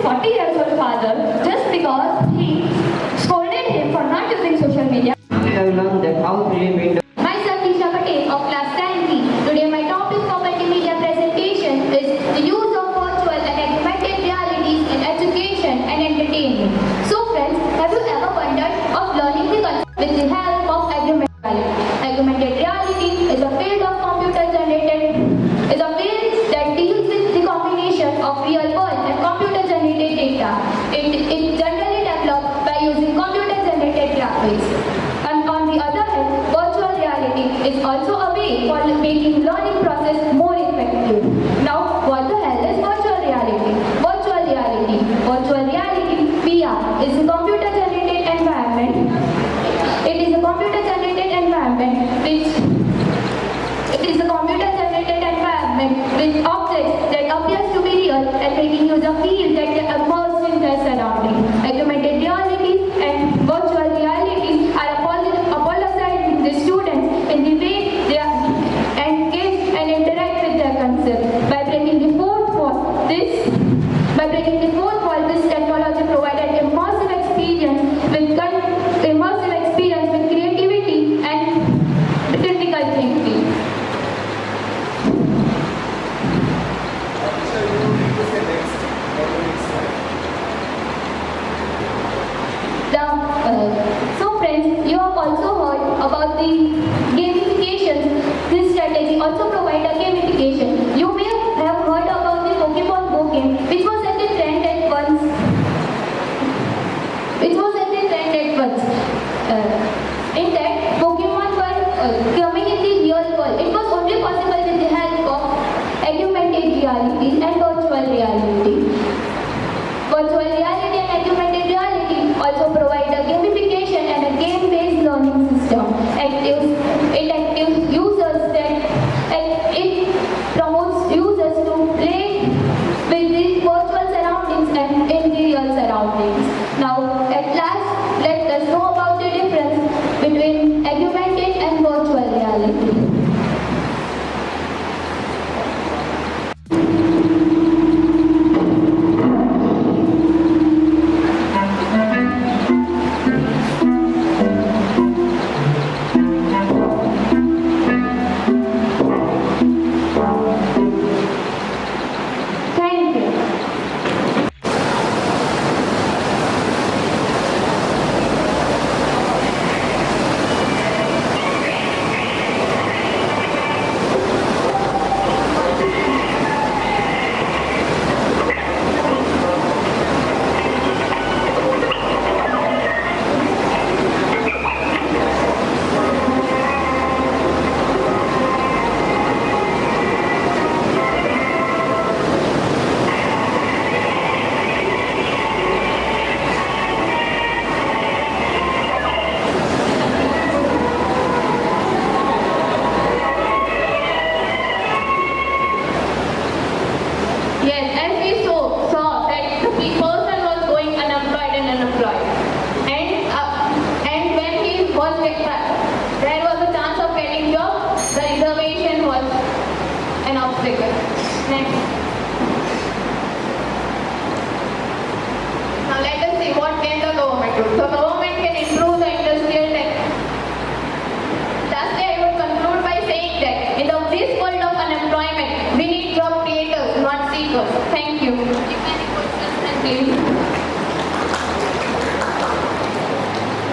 40 years old father just because he scolded him for not using social media. We have learned that how to live in Myself, Disha Patel of class 10B. Today my topic for multimedia presentation is the use of virtual and augmented realities in education and entertainment. So friends, have you ever wondered of learning the concept with the help of augmented reality? Augmented reality is a field of computer generated, is a field that deals with the combination of real world and computer generated data. It generally developed by using computer generated graphics. And on the other hand, virtual reality is also a way for making learning process more effective. Now, what the hell is virtual reality? Virtual reality (VR) is a computer generated environment. It is a computer generated environment with objects that appears to be real and making user feel that they are immersed in their surroundings. Augmented realities and virtual realities are apologizing the students in the way they are engage and interact with their concept. By breaking the fourth wall, this technology provided immersive experience with creativity and critical thinking. So friends, you have also heard about the gamification. This strategy also provides a gamification. You may have heard about the Pokemon Go game, which was at the trend at once. In that, Pokemon were coming in the real world. It was only possible with the help of augmented reality and virtual reality. Virtual reality and augmented reality also provide a gamification and a game-based learning system. It promotes users to play with the virtual surroundings and in the real surroundings. Now, at last, let us know about the difference between augmented and virtual reality. Next. Now let us see what can the government do. So government can improve the industrial tech. Lastly, I would conclude by saying that in this world of unemployment, we need job creators, not seekers. Thank you. If any questions, please.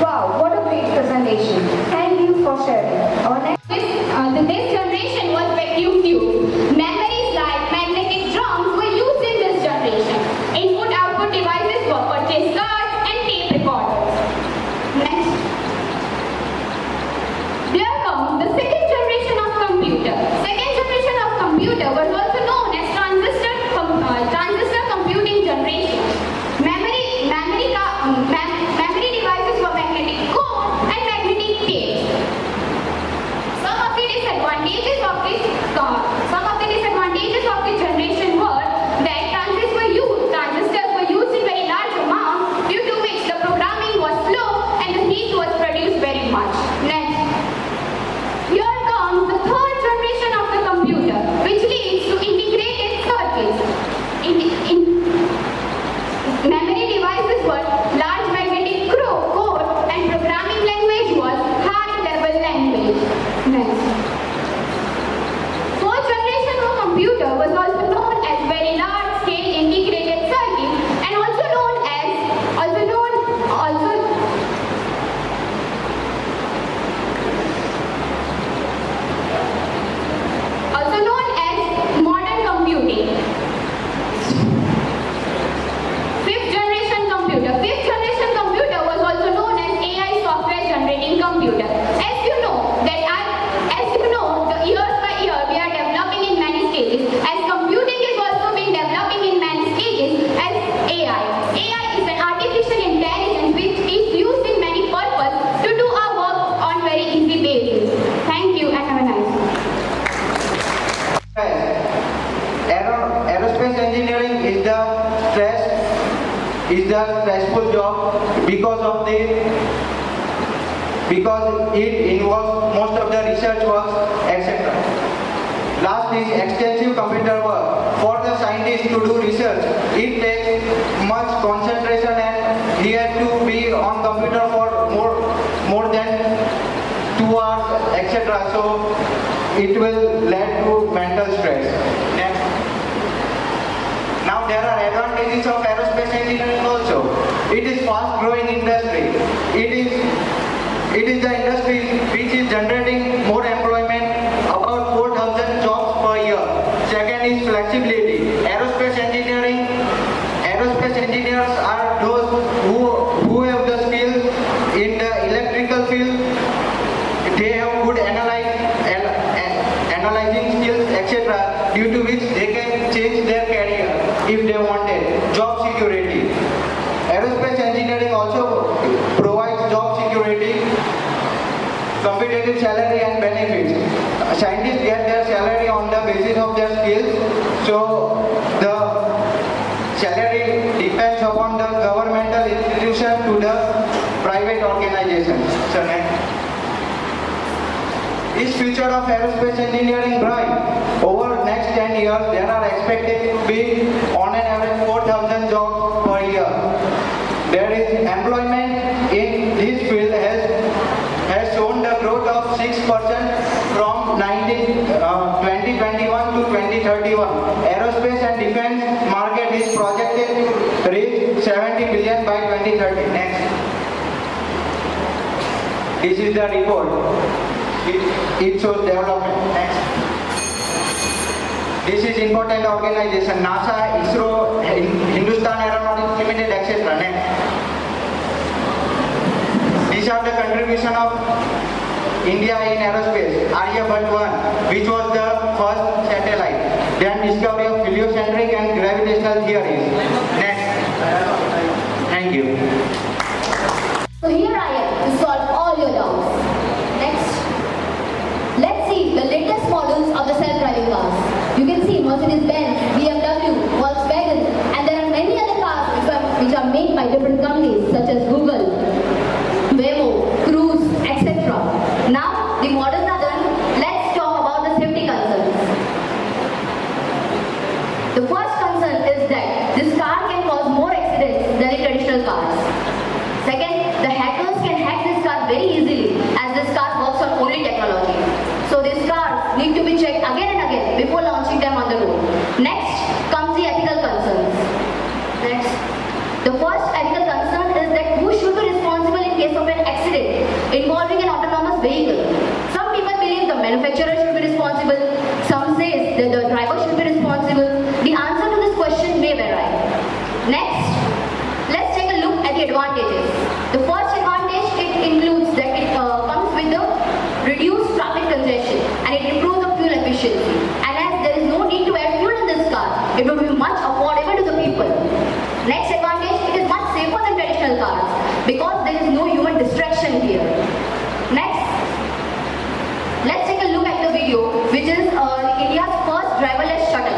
Wow, what a great presentation. Thank you for sharing. The next generation was vacuum tube. Memories like magnetic drums were used in this generation. Input-output devices were purchased cards and tape recorders. Next. There comes the second generation of computer. Second generation of computer was also known as transistor computing generation. is the stressful job because it involves most of the research work, etc. Last is extensive computer work. For the scientist to do research, it takes much concentration and he has to be on computer for more than 2 hours, etc. So it will lead to mental stress. Next. Now there are advantages of aerospace engineering also. It is fast growing industry. It is the industry which is generating more employment, about 4,000 jobs per year. Second is flexibility. Aerospace engineers are those who have the skills in the electrical field. They have good analyzing skills, etc., due to which they can change their career if they wanted. Job security. Aerospace engineering also provides job security, competitive salary and benefits. Scientists get their salary on the basis of their skills, so the salary depends upon the governmental institution to the private organization. So next. Is future of aerospace engineering bright? Over next 10 years, there are expected to be on an average 4,000 jobs per year. There is employment in this field has shown the growth of 6% from 2021 to 2031. Aerospace and defense market is projected to reach 70 billion by 2030. Next. This is the report. It shows development. Next. This is important organization, NASA, ISRO, Hindustan Aeronautics Limited, etc. Next. These are the contribution of India in aerospace. Aryabhat 1, which was the first satellite. Then discovery of heliocentric and gravitational theories. Next. Thank you. So here I am to solve all your doubts. Next. Let's see the latest models of the self-driving cars. You can see Mercedes-Benz, BMW, Volkswagen, and there are many other cars which are made by different companies such as Google, Waymo, Cruise, etc. Now the models are done. Let's talk about the safety concerns. The first concern is that this car can cause more accidents than the traditional cars. Second, the hackers can hack this car very easily as this car works on only technology. So these cars need to be checked again and again before launching them on the road. Next comes the ethical concerns. Next. The first ethical concern is that who should be responsible in case of an accident involving an autonomous vehicle. Some people believe the manufacturer should be responsible. Some say that the driver should be responsible. The answer to this question may vary. Next, let's take a look at the advantages. The first advantage, it includes that it comes with the reduced traffic congestion and it improves the fuel efficiency. And as there is no need to add fuel in this car, it will be much affordable to the people. Next advantage, it is much safer than traditional cars because there is no human distraction here. Next, let's take a look at the video, which is India's first driverless shuttle.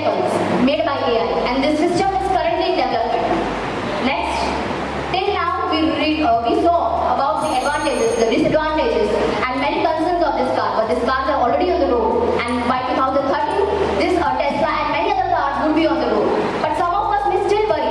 miracles made by AI, and this system is currently in development. Next, till now we saw about the advantages, the disadvantages, and many concerns of this car. But these cars are already on the road, and by 2030, this Tesla and many other cars would be on the road. But some of us may still worry,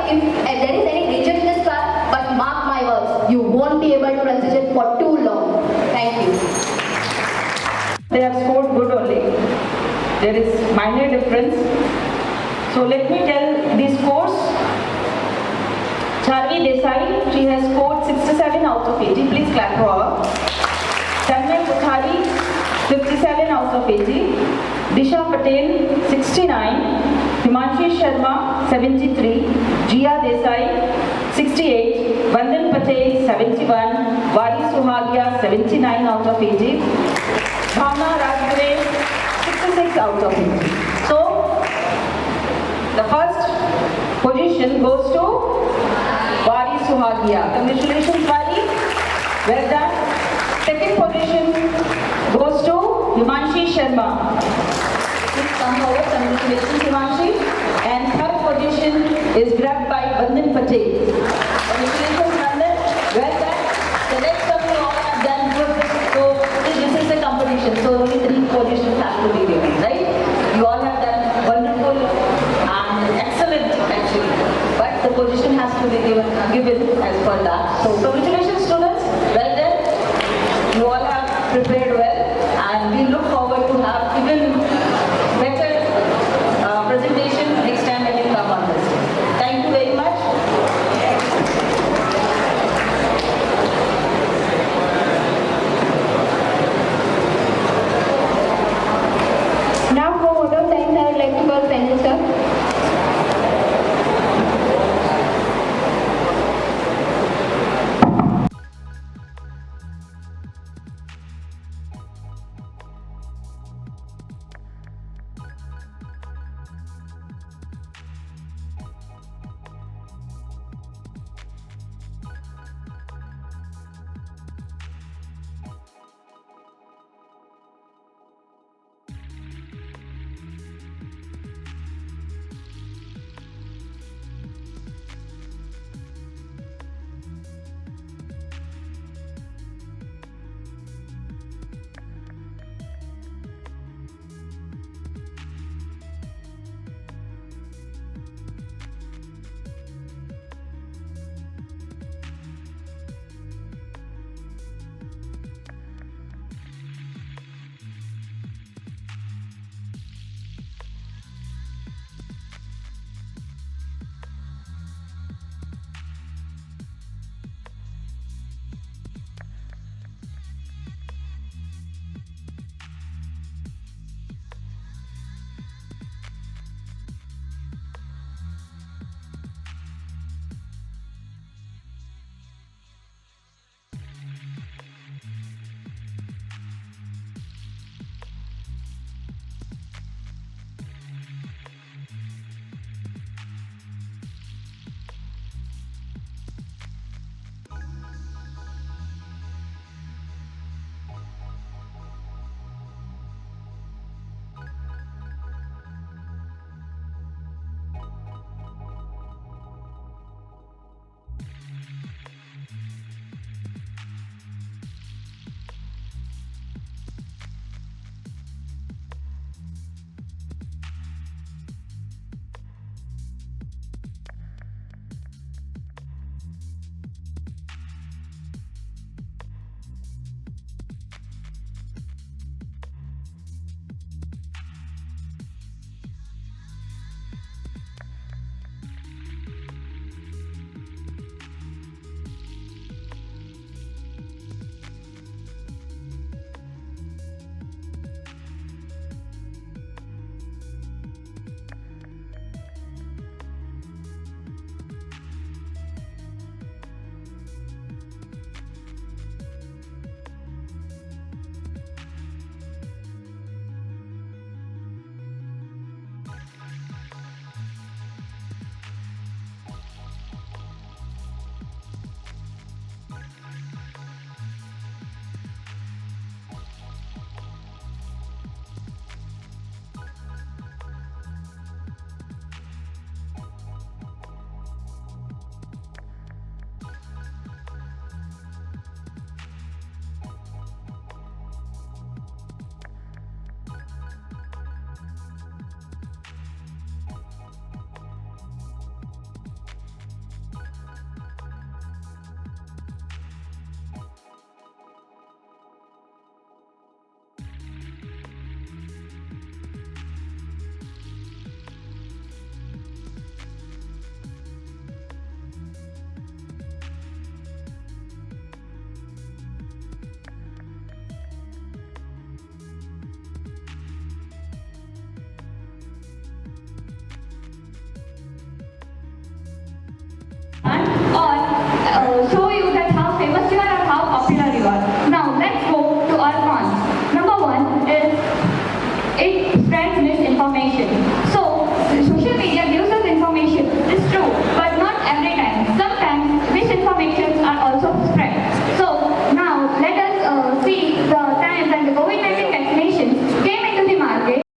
if there is any danger in this car. But mark my words, you won't be able to resist it for too long. Thank you. They have scored good only. There is minor difference. So let me tell the scores. Charvi Desai, she has scored 67 out of 80. Please clap for her. Tanmay Kothari, 57 out of 80. Disha Patel, 69. Himanshi Sharma, 73. Jia Desai, 68. Vandan Patel, 71. Vari Suhagia, 79 out of 80. Bhavna Rajgure, 66 out of 80. So, the first position goes to Vari Suhagia. Congratulations, Vari. Well done. Second position goes to Himanshi Sharma. Please come forward. Congratulations, Himanshi. And third position is grabbed by Vandan Patel. Congratulations, Vandan. Well done. The next time you all have done good. So this is the competition. So only 3 positions have to be given, right? You all have done wonderful and excellent actually. But the position has to be given as per that. So congratulations, students. Well done. You all have prepared well, and we look forward to have even better presentation next time when you come on this. Thank you very much. Now for vote of thanks, I would like to call Penny sir. show you that how famous you are or how popular you are. Now let's go to our cons. Number one is it spreads misinformation. So